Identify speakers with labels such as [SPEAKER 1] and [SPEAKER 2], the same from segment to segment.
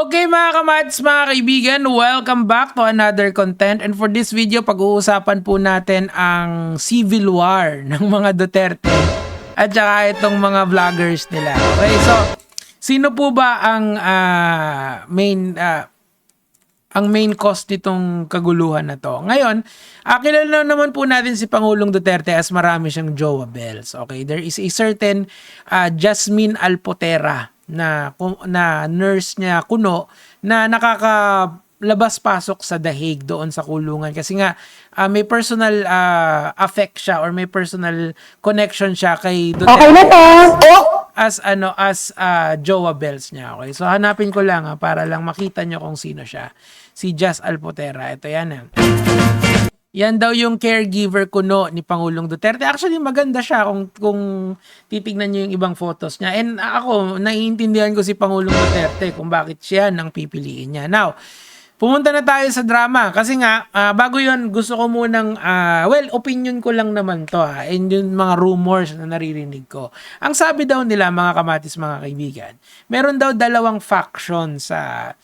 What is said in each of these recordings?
[SPEAKER 1] Okay mga kamads, mga kaibigan, welcome back to another content. And for this video, pag-uusapan po natin ang civil war ng mga Duterte at saka itong mga vloggers nila. Okay, so sino po ba ang main cause nitong kaguluhan na to? Ngayon, kilala naman po natin si Pangulong Duterte as marami siyang jowa bells. Okay, there is a certain Jasmine Alpotera na nurse niya kuno na nakaka-labas-pasok sa dahig doon sa kulungan kasi nga may personal affect siya or may personal connection siya kay Duterte. Okay na to. As jowa bells niya. Okay, so hanapin ko lang para lang makita nyo kung sino siya. Si Jas Alpotera. Ito yan. Yan daw yung caregiver kuno ni Pangulong Duterte. Actually, maganda siya kung titignan nyo yung ibang photos niya. And ako, naiintindihan ko si Pangulong Duterte kung bakit siya nang pipiliin niya. Now, pumunta na tayo sa drama. Kasi nga, bago yun, gusto ko munang, opinion ko lang naman to. And yung mga rumors na naririnig ko. Ang sabi daw nila, mga kamatis, mga kaibigan, meron daw dalawang faction sa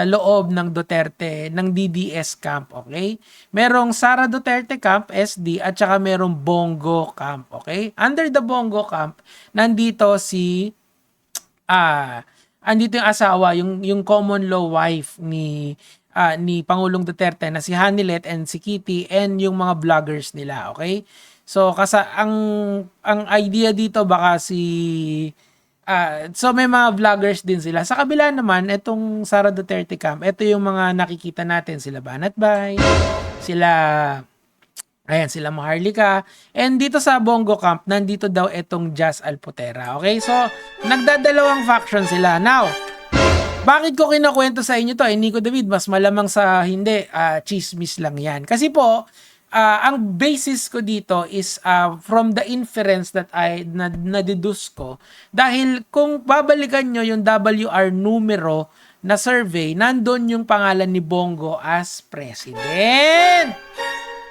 [SPEAKER 1] loob ng Duterte, ng DDS camp, okay? Merong Sara Duterte camp, SD, at saka merong Bongo camp, okay? Under the Bongo camp, nandito andito yung asawa, yung common law wife ni Pangulong Duterte na si Hanilet and si Kitty and yung mga vloggers nila, okay? So, ang idea dito baka so may mga vloggers din sila. Sa kabila naman, itong Sara Duterte camp, ito yung mga nakikita natin. Sila Banat Bay, sila Maharlika. And dito sa Bongo camp, nandito daw itong Jas Alpotera. Okay, so nagdadalawang faction sila. Now, bakit ko kinakwento sa inyo to? Nico David, mas malamang sa hindi, chismis lang yan. Kasi po, ang basis ko dito is from the inference that I na-deduce ko. Dahil kung babalikan nyo yung WR numero na survey, nandun yung pangalan ni Bongo as president.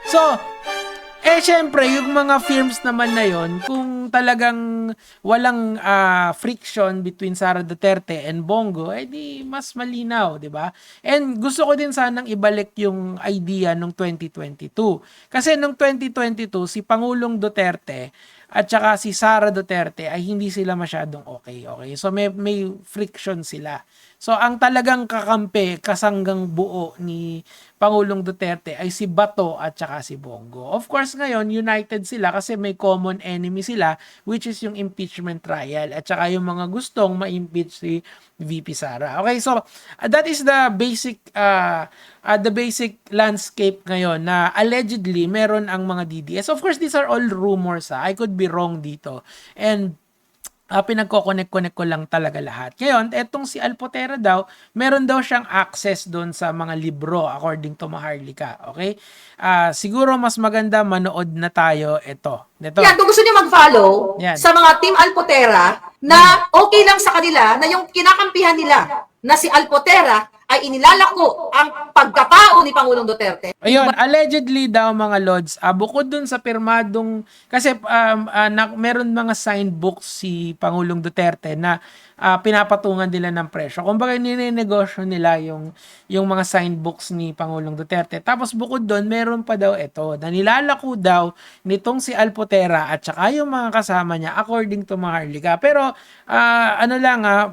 [SPEAKER 1] So, syempre, yung mga films naman na yon, kung talagang walang friction between Sara Duterte and Bongo, di mas malinaw, di ba? And gusto ko din sanang ibalik yung idea nung 2022. Kasi nung 2022, si Pangulong Duterte at saka si Sara Duterte ay hindi sila masyadong okay. So may friction sila. So ang talagang kakampi, kasanggang buo ni Pangulong Duterte ay si Bato at saka si Bongo. Of course ngayon, united sila kasi may common enemy sila, which is yung impeachment trial at saka yung mga gustong ma-impeach si VP Sara. Okay, so that is the basic landscape ngayon na allegedly meron ang mga DDS. Of course, these are all rumors. I could be wrong dito. And pinagko-connect ko lang talaga lahat. Ngayon, etong si Alpotera daw, meron daw siyang access doon sa mga libro according to Maharlika. Okay? Siguro mas maganda manood na tayo ito.
[SPEAKER 2] Yan, kung gusto niyo mag-follow sa mga Team Alpotera na okay lang sa kanila na yung kinakampihan nila na si Alpotera ay inilalako ang pagkatao ni Pangulong Duterte.
[SPEAKER 1] Ayun, allegedly daw mga lods, bukod dun sa pirmadong, kasi meron mga signed books si Pangulong Duterte na pinapatungan nila ng presyo. Kumbaga ninenegosyo nila yung mga signed books ni Pangulong Duterte. Tapos bukod doon, meron pa daw ito, na nilalako daw nitong si Alpotera at saka yung mga kasama niya according to Maharlika. Pero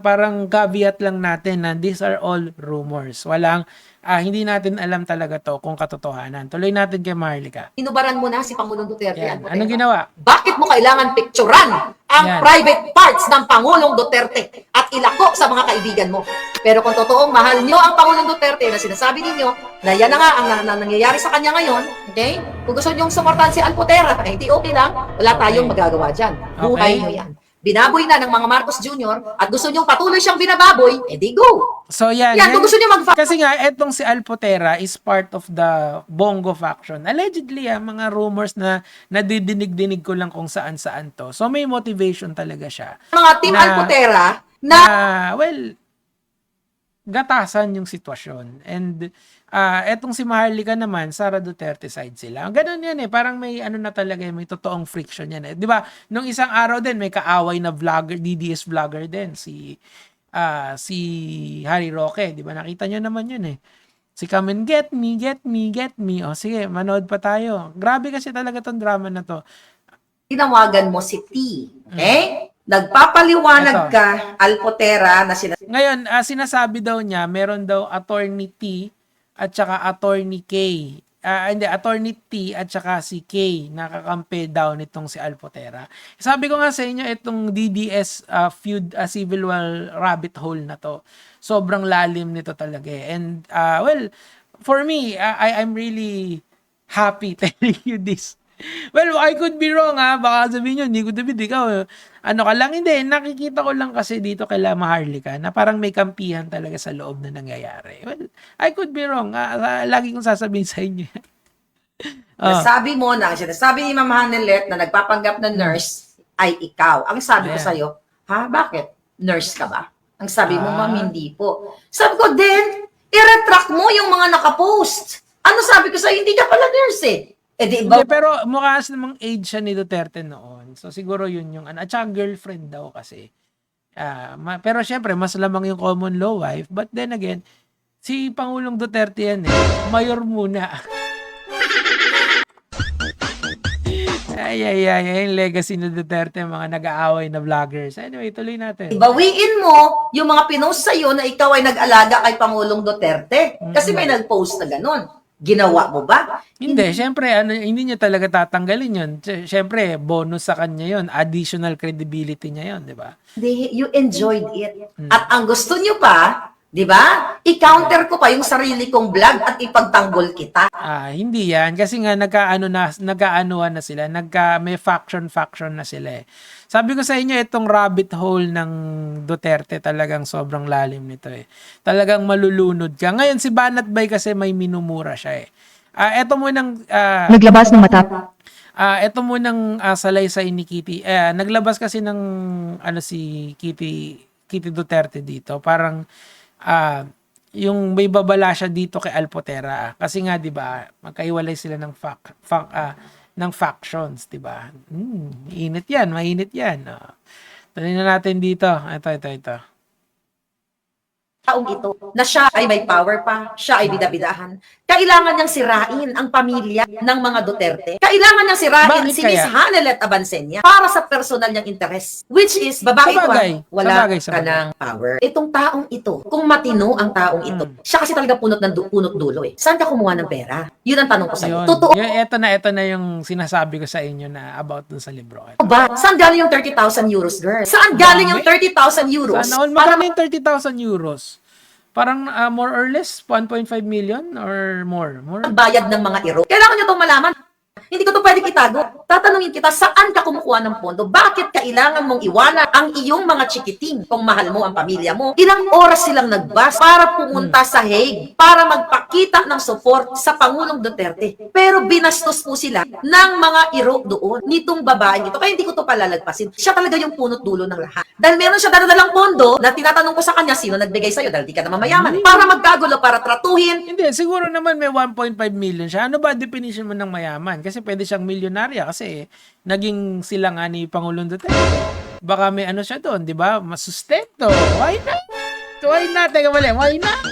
[SPEAKER 1] parang caveat lang natin na these are all rumors. Walang hindi natin alam talaga to kung katotohanan. Tuloy natin kay Maharlika.
[SPEAKER 2] Inubaran mo na si Pangulong Duterte.
[SPEAKER 1] Yan. Anong ginawa?
[SPEAKER 2] Bakit mo kailangan picturean ang private parts ng Pangulong Duterte at ilako sa mga kaibigan mo? Pero kung totoong mahal nyo ang Pangulong Duterte na sinasabi ninyo na yan na nga ang nangyayari sa kanya ngayon, okay? Kung gusto nyong suportahan si Alpotera, hindi okay lang, wala tayong magagawa dyan. Buhay nyo yan. Binaboy na ng mga Marcos Jr. at gusto nyong patuloy siyang binababoy, edi go!
[SPEAKER 1] So yan
[SPEAKER 2] kung gusto nyo
[SPEAKER 1] kasi nga, etong si Alpotera is part of the Bongo faction. Allegedly, mga rumors na nadidinig-dinig ko lang kung saan-saan to. So may motivation talaga siya.
[SPEAKER 2] Mga Team Alpotera na
[SPEAKER 1] gatasan yung sitwasyon. And etong si Maharlika naman, Sara Duterte side sila. Ganun yan parang may na talaga, may totoong friction yan. Di ba? Nung isang araw din, may kaaway na vlogger, DDS vlogger din, si si Harry Roque, di ba? Nakita nyo naman yun eh. Si Come and Get Me, Get Me, Get Me. O sige, manood pa tayo. Grabe kasi talaga tong drama na to.
[SPEAKER 2] Tinawagan mo si T. Okay? Nagpapaliwanag
[SPEAKER 1] Eto.
[SPEAKER 2] ka, Alpotera, na sinasabi
[SPEAKER 1] Ngayon, sinasabi daw niya, meron daw attorney T at saka attorney K. Hindi, attorney T at saka si K nakakampi daw nitong si Alpotera. Sabi ko nga sa inyo, itong DDS feud, civil war rabbit hole na to, sobrang lalim nito talaga eh. And, well, for me, I'm really happy telling you this. Well, I could be wrong baka sabihin nyo, hindi ko David, ikaw, ano ka lang, hindi, nakikita ko lang kasi dito kay Lama Harlika na parang may kampihan talaga sa loob na nangyayari. Well, I could be wrong, lagi kong sasabihin sa inyo.
[SPEAKER 2] Sabi mo na, sinasabi ni Ma'am Hanelet na nagpapanggap na nurse ay ikaw. Ang sabi ko
[SPEAKER 1] Ayan.
[SPEAKER 2] sa'yo, bakit? Nurse ka ba? Ang sabi mo, ma'am, hindi po. Sabi ko, then, i-retract mo yung mga nakapost. Ano sabi ko sa'yo, hindi ka pala nurse eh. Eh di ba?
[SPEAKER 1] Hindi, pero mukha kasi namang age siya ni Duterte noon. So siguro yun yung ano. At saka girlfriend daw kasi. Pero syempre, mas lamang yung common law wife. But then again, si Pangulong Duterte yan eh. Mayor muna. Ay, yung legacy ni Duterte, mga nag-aaway na vloggers. Anyway, tuloy natin.
[SPEAKER 2] Bawiin mo yung mga pinost sa'yo na ikaw ay nag-alaga kay Pangulong Duterte. Kasi may nag-post na ganun. Ginawa mo ba?
[SPEAKER 1] Hindi, syempre, hindi niya talaga tatanggalin yun. Syempre, bonus sa kanya yun. Additional credibility niya yun, di ba?
[SPEAKER 2] You enjoyed it. At ang gusto nyo pa, di ba? I-counter ko pa yung sarili kong vlog at ipagtanggol kita.
[SPEAKER 1] Hindi yan. Kasi nga, nagkaanuan na sila. May faction na sila eh. Sabi ko sa inyo, itong rabbit hole ng Duterte talagang sobrang lalim nito eh. Talagang malulunod ka. Ngayon, si Banat Bay kasi may minumura siya eh. Ito munang...
[SPEAKER 3] Naglabas ng mata.
[SPEAKER 1] ito munang salaysay ni Kitty. Naglabas kasi ng si Kitty Duterte dito. Parang... yung may babala siya dito kay Alpotera kasi nga 'di ba magkaiwalay sila ng ng factions, 'di ba? Mainit 'yan. Tuloy na natin dito. Ito.
[SPEAKER 2] Taong ito, na siya ay may power pa, siya ay bidabidahan. Kailangan niyang sirain ang pamilya ng mga Duterte. Kailangan niyang sirain
[SPEAKER 1] Bakit
[SPEAKER 2] si
[SPEAKER 1] kaya?
[SPEAKER 2] Miss Hanelet Abansenya para sa personal niyang interes. Which is, babae ko, wala
[SPEAKER 1] Sa
[SPEAKER 2] ka
[SPEAKER 1] bagay.
[SPEAKER 2] ng power. Itong taong ito, kung matino ang taong ito, siya kasi talaga punot dulo eh. Saan ka kumuha ng pera? Yun ang tanong ko sa'yo.
[SPEAKER 1] Yun.
[SPEAKER 2] Totoo
[SPEAKER 1] Ito na yung sinasabi ko sa inyo na about dun sa libro.
[SPEAKER 2] ba? Saan galing yung 30,000 euros, girl? Saan galing yung 30,000 euros?
[SPEAKER 1] Sana all magkano yung 30,000 euros? Parang more or less 1.5 million or more.
[SPEAKER 2] Bayad ng mga iro. Kailangan nyo itong malaman. Hindi ko to pwedeng itago. Tatanungin kita, saan ka kumukuha ng pondo? Bakit kailangan mong iwanan ang iyong mga chikiting kung mahal mo ang pamilya mo? Ilang oras silang nagbas para pumunta sa Hague para magpakita ng support sa Pangulong Duterte. Pero binastos po sila ng mga iro doon nitong babaeng ito. Kaya hindi ko to palalagpasin. Siya talaga yung punot dulo ng lahat. Dahil meron siya dadalang pondo na tinatanong ko sa kanya, sino nagbigay sa'yo? Dahil di ka naman mayaman. Para magkagulo, para tratuhin.
[SPEAKER 1] Hindi, siguro naman may 1.5 million siya. Ano ba definition mo ng mayaman? Kasi pwede siyang milyonarya kasi naging sila nga ni Pangulong Duterte. Baka may ano siya doon, di ba? Masustento. Why not? Why not? Teka mali, why not?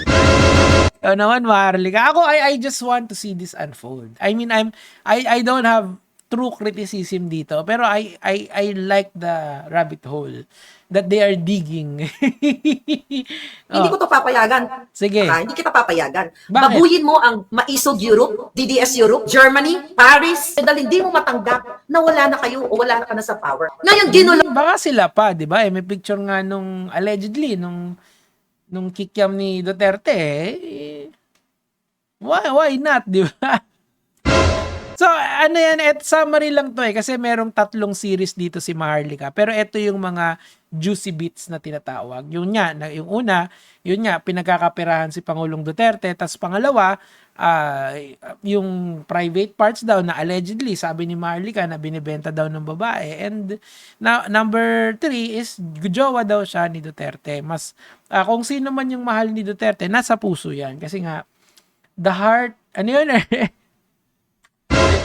[SPEAKER 1] Ikaw naman, Marley ka. Ako, I just want to see this unfold. I mean, I don't have true criticism dito, pero I like the rabbit hole that they are digging.
[SPEAKER 2] Hindi ko to papayagan.
[SPEAKER 1] Sige.
[SPEAKER 2] Hindi kita papayagan.
[SPEAKER 1] Bakit?
[SPEAKER 2] Babuyin mo ang maisog Europe, DDS Europe, Germany, Paris, dahil hindi mo matanggap na wala na kayo o wala na ka na sa power. Ngayon, ginulo
[SPEAKER 1] Baka sila pa, di ba? May picture nga nung allegedly, nung kikiam ni Duterte. Why not, di ba? So, ano yan, summary lang to kasi merong 3 series dito si Maharlika. Pero ito yung mga juicy bits na tinatawag. Yung una, pinagkakapirahan si Pangulong Duterte. Tapos pangalawa, yung private parts daw na allegedly, sabi ni Maharlika, na binibenta daw ng babae. And number 3 is, jowa daw siya ni Duterte. Kung sino man yung mahal ni Duterte, nasa puso yan. Kasi nga, the heart, ano yun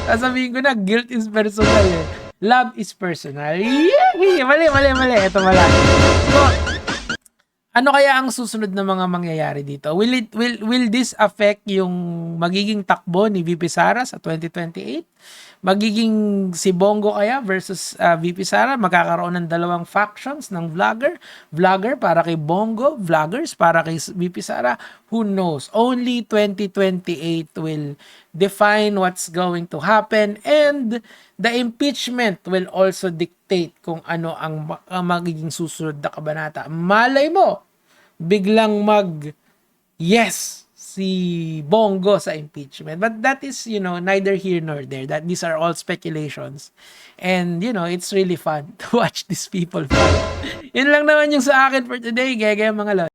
[SPEAKER 1] sasabihin ko na, guilt is personal eh. Love is personal. Mali. Ito mali. So, Ano kaya ang susunod na mga mangyayari dito? Will this affect yung magiging takbo ni VP Sara sa 2028? Magiging si Bongo kaya versus VP Sara? Magkakaroon ng dalawang factions ng vlogger para kay Bongo, vloggers para kay VP Sara? Who knows? Only 2028 will define what's going to happen, and the impeachment will also dictate kung ano ang magiging susunod na kabanata. Malay mo, biglang yes si Bongo sa impeachment. But that is, neither here nor there. That these are all speculations. And, it's really fun to watch these people fight. Yun lang naman yung sa akin for today, Gege, mga lord.